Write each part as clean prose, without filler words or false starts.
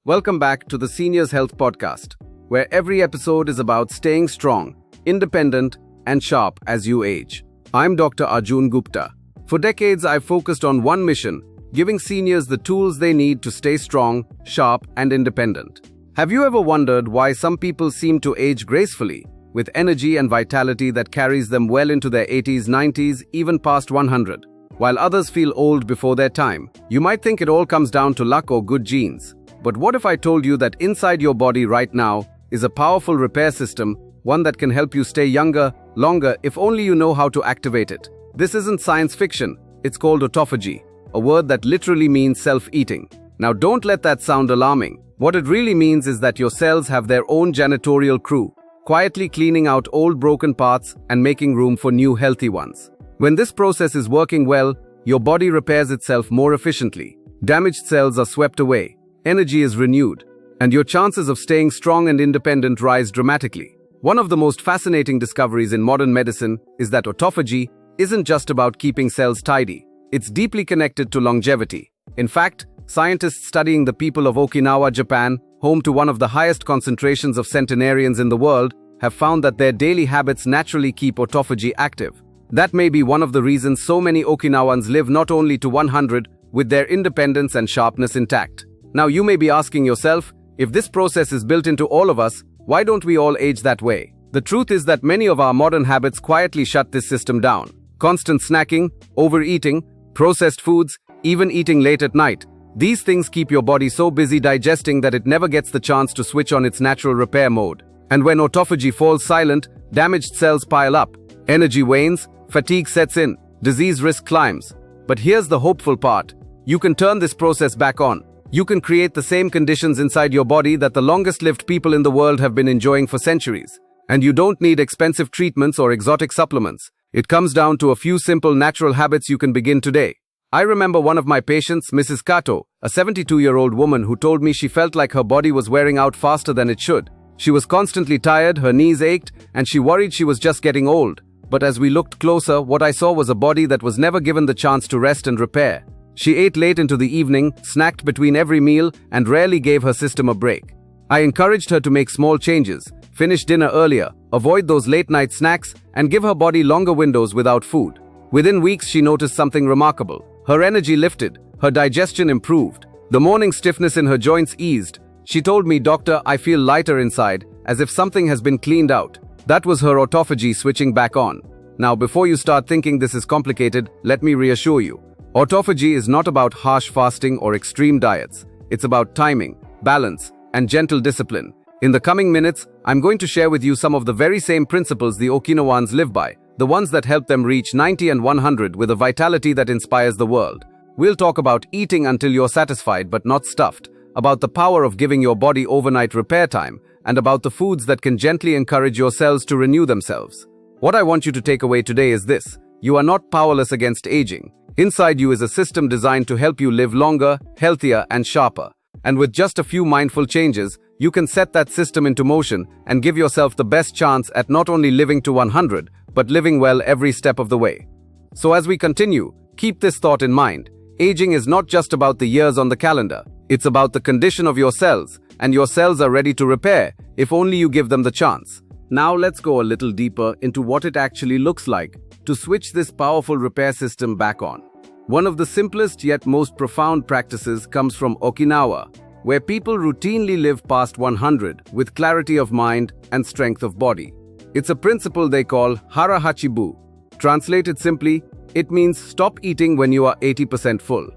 Welcome back to the Seniors Health Podcast, where every episode is about staying strong, independent, and sharp as you age. I'm Dr. Arjoon Goopta. For decades, I've focused on one mission: giving seniors the tools they need to stay strong, sharp, and independent. Have you ever wondered why some people seem to age gracefully, with energy and vitality that carries them well into their 80s, 90s, even past 100, while others feel old before their time? You might think it all comes down to luck or good genes. But what if I told you that inside your body right now is a powerful repair system, one that can help you stay younger, longer, if only you know how to activate it? This isn't science fiction. It's called autophagy, a word that literally means self-eating. Now, don't let that sound alarming. What it really means is that your cells have their own janitorial crew, quietly cleaning out old broken parts and making room for new healthy ones. When this process is working well, your body repairs itself more efficiently. Damaged cells are swept away. Energy is renewed, and your chances of staying strong and independent rise dramatically. One of the most fascinating discoveries in modern medicine is that autophagy isn't just about keeping cells tidy. It's deeply connected to longevity. In fact, scientists studying the people of Okinawa, Japan, home to one of the highest concentrations of centenarians in the world, have found that their daily habits naturally keep autophagy active. That may be one of the reasons so many Okinawans live not only to 100, with their independence and sharpness intact. Now, you may be asking yourself, if this process is built into all of us, why don't we all age that way? The truth is that many of our modern habits quietly shut this system down. Constant snacking, overeating, processed foods, even eating late at night. These things keep your body so busy digesting that it never gets the chance to switch on its natural repair mode. And when autophagy falls silent, damaged cells pile up, energy wanes, fatigue sets in, disease risk climbs. But here's the hopeful part. You can turn this process back on. You can create the same conditions inside your body that the longest-lived people in the world have been enjoying for centuries. And you don't need expensive treatments or exotic supplements. It comes down to a few simple natural habits you can begin today. I remember one of my patients, Mrs. Kato, a 72-year-old woman who told me she felt like her body was wearing out faster than it should. She was constantly tired, her knees ached, and she worried she was just getting old. But as we looked closer, what I saw was a body that was never given the chance to rest and repair. She ate late into the evening, snacked between every meal, and rarely gave her system a break. I encouraged her to make small changes, finish dinner earlier, avoid those late-night snacks, and give her body longer windows without food. Within weeks, she noticed something remarkable. Her energy lifted, her digestion improved, the morning stiffness in her joints eased. She told me, "Doctor, I feel lighter inside, as if something has been cleaned out." That was her autophagy switching back on. Now, before you start thinking this is complicated, let me reassure you. Autophagy is not about harsh fasting or extreme diets. It's about timing, balance, and gentle discipline. In the coming minutes, I'm going to share with you some of the very same principles the Okinawans live by, the ones that help them reach 90 and 100 with a vitality that inspires the world. We'll talk about eating until you're satisfied but not stuffed, about the power of giving your body overnight repair time, and about the foods that can gently encourage your cells to renew themselves. What I want you to take away today is this: you are not powerless against aging. Inside you is a system designed to help you live longer, healthier, and sharper. And with just a few mindful changes, you can set that system into motion and give yourself the best chance at not only living to 100, but living well every step of the way. So as we continue, keep this thought in mind. Aging is not just about the years on the calendar. It's about the condition of your cells, and your cells are ready to repair if only you give them the chance. Now let's go a little deeper into what it actually looks like to switch this powerful repair system back on. One of the simplest yet most profound practices comes from Okinawa, where people routinely live past 100 with clarity of mind and strength of body. It's a principle they call harahachi. Translated simply, it means stop eating when you are 80% full.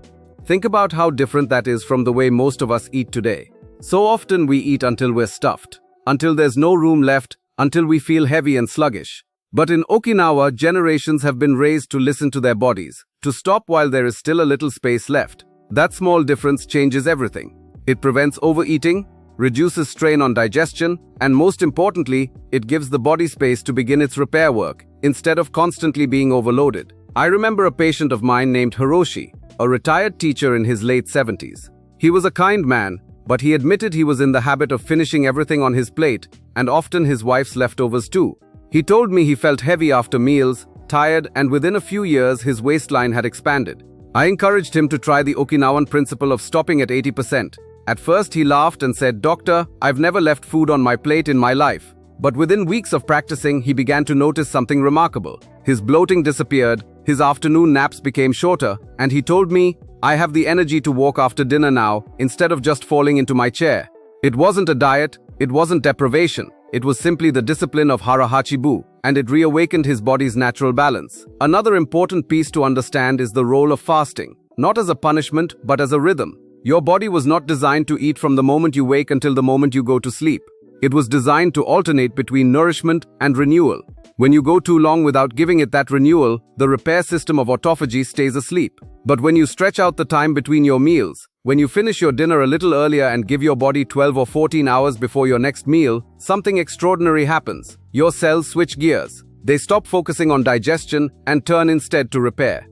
Think about how different that is from the way most of us eat today. So often we eat until we're stuffed, until there's no room left, until we feel heavy and sluggish. But in Okinawa, generations have been raised to listen to their bodies, to stop while there is still a little space left. That small difference changes everything. It prevents overeating, reduces strain on digestion, and most importantly, it gives the body space to begin its repair work, instead of constantly being overloaded. I remember a patient of mine named Hiroshi, a retired teacher in his late 70s. He was a kind man, but he admitted he was in the habit of finishing everything on his plate, and often his wife's leftovers too. He told me he felt heavy after meals, tired, and within a few years his waistline had expanded. I encouraged him to try the Okinawan principle of stopping at 80%, At first he laughed and said, "Doctor, I've never left food on my plate in my life." But within weeks of practicing, he began to notice something remarkable. His bloating disappeared, his afternoon naps became shorter, and he told me, "I have the energy to walk after dinner now, instead of just falling into my chair." It wasn't a diet, it wasn't deprivation, it was simply the discipline of harahachi, and it reawakened his body's natural balance. Another important piece to understand is the role of fasting, not as a punishment, but as a rhythm. Your body was not designed to eat from the moment you wake until the moment you go to sleep. It was designed to alternate between nourishment and renewal. When you go too long without giving it that renewal, the repair system of autophagy stays asleep. But when you stretch out the time between your meals, when you finish your dinner a little earlier and give your body 12 or 14 hours before your next meal, something extraordinary happens. Your cells switch gears. They stop focusing on digestion and turn instead to repair.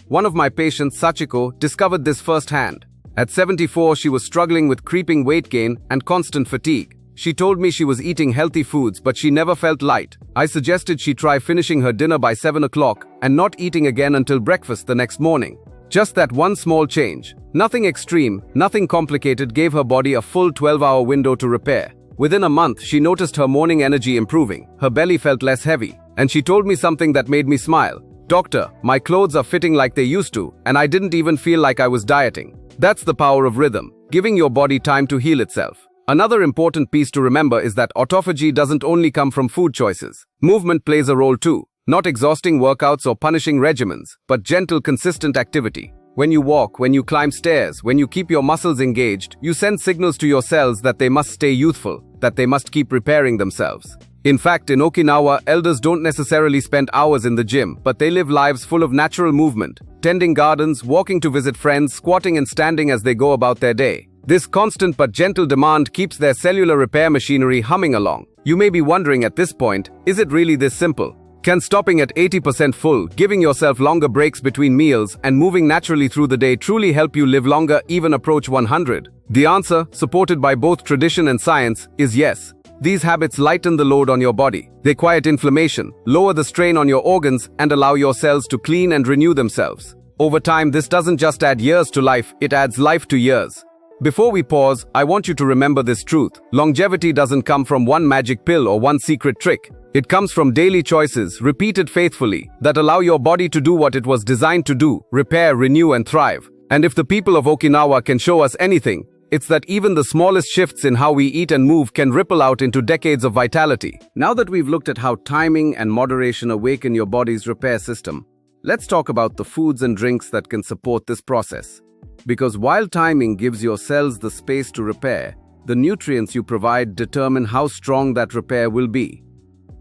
One of my patients, Sachiko, discovered this firsthand. At 74, she was struggling with creeping weight gain and constant fatigue. She told me she was eating healthy foods, but she never felt light. I suggested she try finishing her dinner by 7 o'clock and not eating again until breakfast the next morning. Just that one small change, nothing extreme, nothing complicated, gave her body a full 12-hour window to repair. Within a month, she noticed her morning energy improving, her belly felt less heavy, and she told me something that made me smile. "Doctor, my clothes are fitting like they used to, and I didn't even feel like I was dieting." That's the power of rhythm, giving your body time to heal itself. Another important piece to remember is that autophagy doesn't only come from food choices. Movement plays a role too. Not exhausting workouts or punishing regimens, but gentle, consistent activity. When you walk, when you climb stairs, when you keep your muscles engaged, you send signals to your cells that they must stay youthful, that they must keep repairing themselves. In fact, in Okinawa, elders don't necessarily spend hours in the gym, but they live lives full of natural movement, tending gardens, walking to visit friends, squatting and standing as they go about their day. This constant but gentle demand keeps their cellular repair machinery humming along. You may be wondering at this point, is it really this simple? Can stopping at 80% full, giving yourself longer breaks between meals, and moving naturally through the day truly help you live longer, even approach 100? The answer, supported by both tradition and science, is yes. These habits lighten the load on your body. They quiet inflammation, lower the strain on your organs, and allow your cells to clean and renew themselves. Over time, this doesn't just add years to life, it adds life to years. Before we pause, I want you to remember this truth. Longevity doesn't come from one magic pill or one secret trick. It comes from daily choices, repeated faithfully, that allow your body to do what it was designed to do: repair, renew, and thrive. And if the people of Okinawa can show us anything, it's that even the smallest shifts in how we eat and move can ripple out into decades of vitality. Now that we've looked at how timing and moderation awaken your body's repair system, let's talk about the foods and drinks that can support this process. Because while timing gives your cells the space to repair, the nutrients you provide determine how strong that repair will be.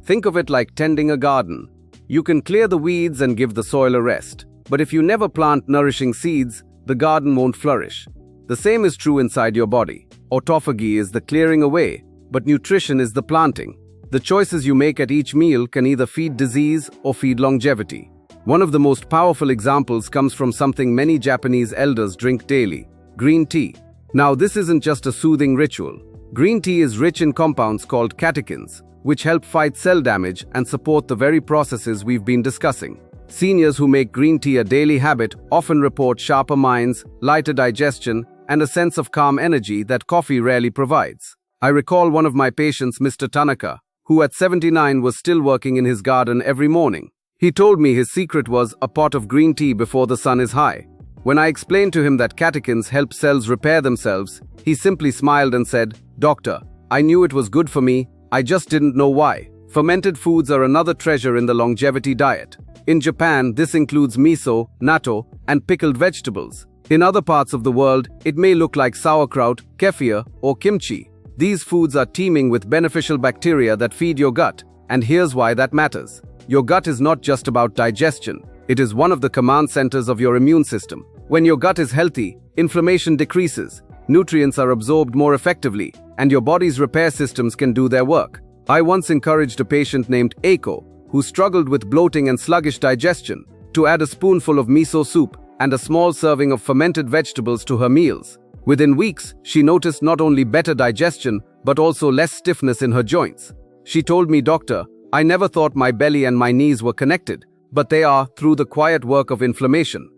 Think of it like tending a garden. You can clear the weeds and give the soil a rest, but if you never plant nourishing seeds, the garden won't flourish. The same is true inside your body. Autophagy is the clearing away, but nutrition is the planting. The choices you make at each meal can either feed disease or feed longevity. One of the most powerful examples comes from something many Japanese elders drink daily: green tea. Now, this isn't just a soothing ritual. Green tea is rich in compounds called catechins, which help fight cell damage and support the very processes we've been discussing. Seniors who make green tea a daily habit often report sharper minds, lighter digestion, and a sense of calm energy that coffee rarely provides. I recall one of my patients, Mr. Tanaka, who at 79 was still working in his garden every morning. He told me his secret was a pot of green tea before the sun is high. When I explained to him that catechins help cells repair themselves, he simply smiled and said, "Doctor, I knew it was good for me, I just didn't know why." Fermented foods are another treasure in the longevity diet. In Japan, this includes miso, natto, and pickled vegetables. In other parts of the world, it may look like sauerkraut, kefir, or kimchi. These foods are teeming with beneficial bacteria that feed your gut, and here's why that matters. Your gut is not just about digestion. It is one of the command centers of your immune system. When your gut is healthy, inflammation decreases, nutrients are absorbed more effectively, and your body's repair systems can do their work. I once encouraged a patient named Eiko, who struggled with bloating and sluggish digestion, to add a spoonful of miso soup and a small serving of fermented vegetables to her meals. Within weeks, she noticed not only better digestion, but also less stiffness in her joints. She told me, "Doctor, I never thought my belly and my knees were connected, but they are through the quiet work of inflammation."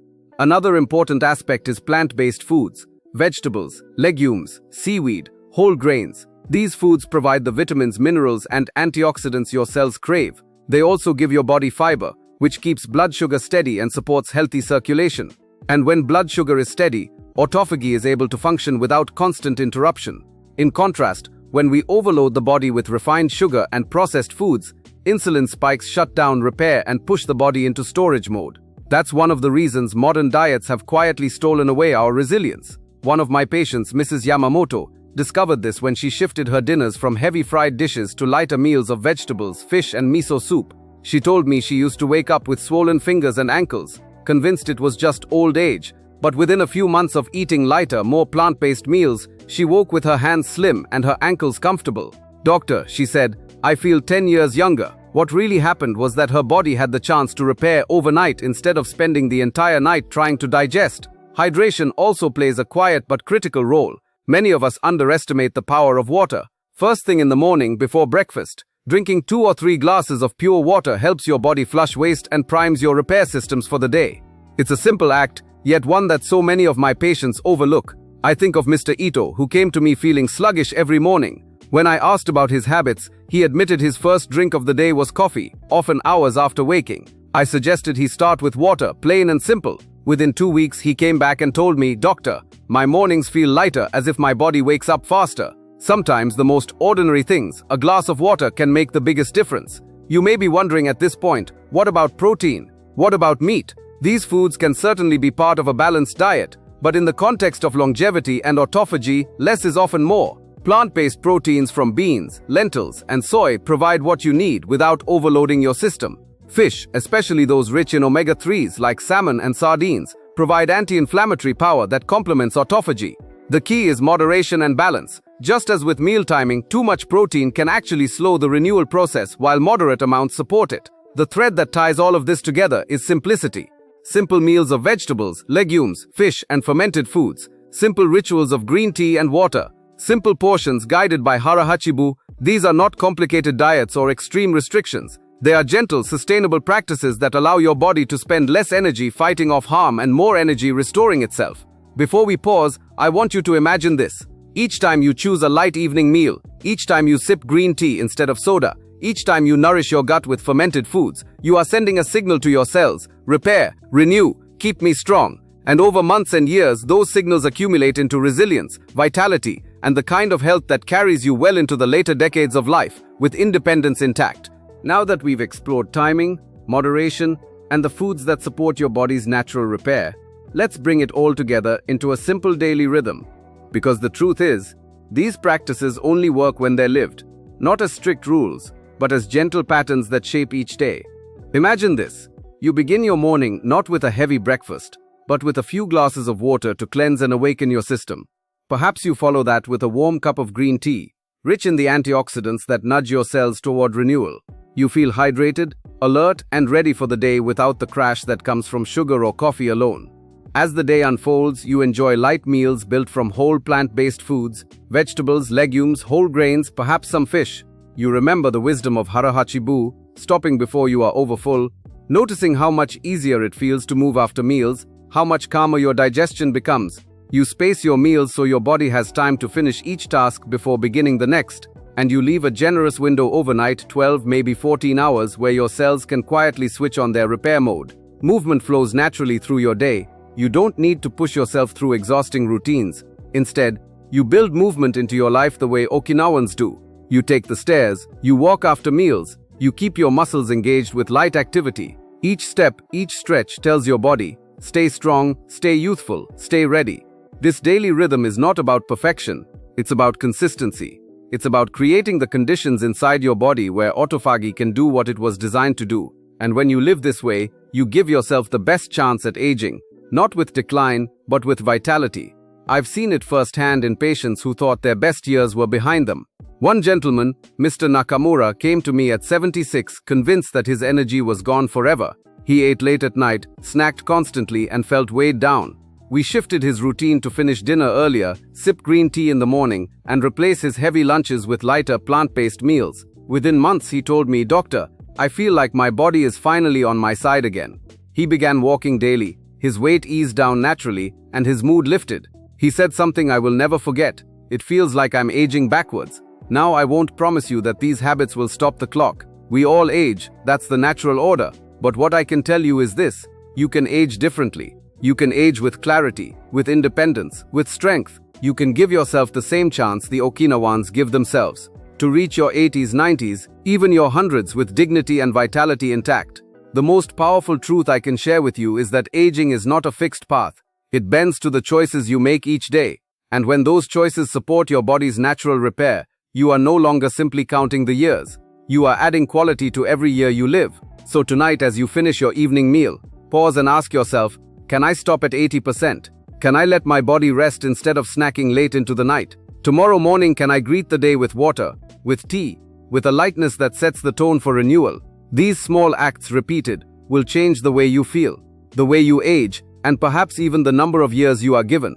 Another important aspect is plant-based foods. vegetables, legumes, seaweed, whole grains. These foods provide the vitamins, minerals, and antioxidants your cells crave. They also give your body fiber, which keeps blood sugar steady and supports healthy circulation. And when blood sugar is steady, autophagy is able to function without constant interruption. In contrast, when we overload the body with refined sugar and processed foods, insulin spikes shut down repair and push the body into storage mode. That's one of the reasons modern diets have quietly stolen away our resilience. One of my patients, Mrs. Yamamoto, discovered this when she shifted her dinners from heavy fried dishes to lighter meals of vegetables, fish, and miso soup. She told me she used to wake up with swollen fingers and ankles, convinced it was just old age. But within a few months of eating lighter, more plant-based meals, she woke with her hands slim and her ankles comfortable. "Doctor," she said, "I feel 10 years younger." What really happened was that her body had the chance to repair overnight instead of spending the entire night trying to digest. Hydration also plays a quiet but critical role. Many of us underestimate the power of water. First thing in the morning, before breakfast, drinking 2 or 3 glasses of pure water helps your body flush waste and primes your repair systems for the day. It's a simple act, yet one that so many of my patients overlook. I think of Mr. Ito, who came to me feeling sluggish every morning. When I asked about his habits, he admitted his first drink of the day was coffee, often hours after waking. I suggested he start with water, plain and simple. Within 2 weeks, he came back and told me, "Doctor, my mornings feel lighter, as if my body wakes up faster." Sometimes the most ordinary things, a glass of water, can make the biggest difference. You may be wondering at this point, what about protein? What about meat? These foods can certainly be part of a balanced diet, but in the context of longevity and autophagy, less is often more. Plant-based proteins from beans, lentils, and soy provide what you need without overloading your system. Fish, especially those rich in omega-3s like salmon and sardines, provide anti-inflammatory power that complements autophagy. The key is moderation and balance. Just as with meal timing, too much protein can actually slow the renewal process while moderate amounts support it. The thread that ties all of this together is simplicity. Simple meals of vegetables, legumes, fish, and fermented foods. Simple rituals of green tea and water. Simple portions guided by harahachi. These are not complicated diets or extreme restrictions. They are gentle, sustainable practices that allow your body to spend less energy fighting off harm and more energy restoring itself. Before we pause, I want you to imagine this. Each time you choose a light evening meal, each time you sip green tea instead of soda, each time you nourish your gut with fermented foods, you are sending a signal to your cells: repair, renew, keep me strong. And over months and years, those signals accumulate into resilience, vitality, and the kind of health that carries you well into the later decades of life, with independence intact. Now that we've explored timing, moderation, and the foods that support your body's natural repair, let's bring it all together into a simple daily rhythm. Because the truth is, these practices only work when they're lived, not as strict rules, but as gentle patterns that shape each day. Imagine this. You begin your morning not with a heavy breakfast, but with a few glasses of water to cleanse and awaken your system. Perhaps you follow that with a warm cup of green tea, rich in the antioxidants that nudge your cells toward renewal. You feel hydrated, alert, and ready for the day without the crash that comes from sugar or coffee alone. As the day unfolds, you enjoy light meals built from whole plant-based foods, vegetables, legumes, whole grains, perhaps some fish. You remember the wisdom of harahachi, stopping before you are overfull, noticing how much easier it feels to move after meals, how much calmer your digestion becomes. You space your meals so your body has time to finish each task before beginning the next, and you leave a generous window overnight, 12, maybe 14 hours, where your cells can quietly switch on their repair mode. Movement flows naturally through your day. You don't need to push yourself through exhausting routines. Instead, you build movement into your life the way Okinawans do. You take the stairs, you walk after meals, you keep your muscles engaged with light activity. Each step, each stretch tells your body, stay strong, stay youthful, stay ready. This daily rhythm is not about perfection, it's about consistency. It's about creating the conditions inside your body where autophagy can do what it was designed to do. And when you live this way, you give yourself the best chance at aging, not with decline, but with vitality. I've seen it firsthand in patients who thought their best years were behind them. One gentleman, Mr. Nakamura, came to me at 76, convinced that his energy was gone forever. He ate late at night, snacked constantly, and felt weighed down. We shifted his routine to finish dinner earlier, sip green tea in the morning, and replace his heavy lunches with lighter plant-based meals. Within months, he told me, "Doctor, I feel like my body is finally on my side again." He began walking daily, his weight eased down naturally, and his mood lifted. He said something I will never forget. It feels like I'm aging backwards. Now I won't promise you that these habits will stop the clock. We all age, that's the natural order. But what I can tell you is this: you can age differently. You can age with clarity, with independence, with strength. You can give yourself the same chance the Okinawans give themselves, to reach your 80s, 90s, even your 100s with dignity and vitality intact. The most powerful truth I can share with you is that aging is not a fixed path. It bends to the choices you make each day. And when those choices support your body's natural repair, you are no longer simply counting the years. You are adding quality to every year you live. So tonight, as you finish your evening meal, pause and ask yourself, can I stop at 80%? Can I let my body rest instead of snacking late into the night? Tomorrow morning, can I greet the day with water, with tea, with a lightness that sets the tone for renewal? These small acts repeated will change the way you feel, the way you age, and perhaps even the number of years you are given.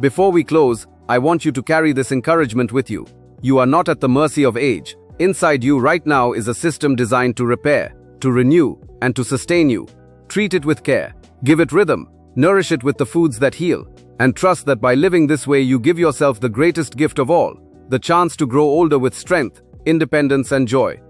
Before we close, I want you to carry this encouragement with you. You are not at the mercy of age. Inside you right now is a system designed to repair, to renew, and to sustain you. Treat it with care. Give it rhythm. Nourish it with the foods that heal. And trust that by living this way, you give yourself the greatest gift of all, the chance to grow older with strength, independence, and joy.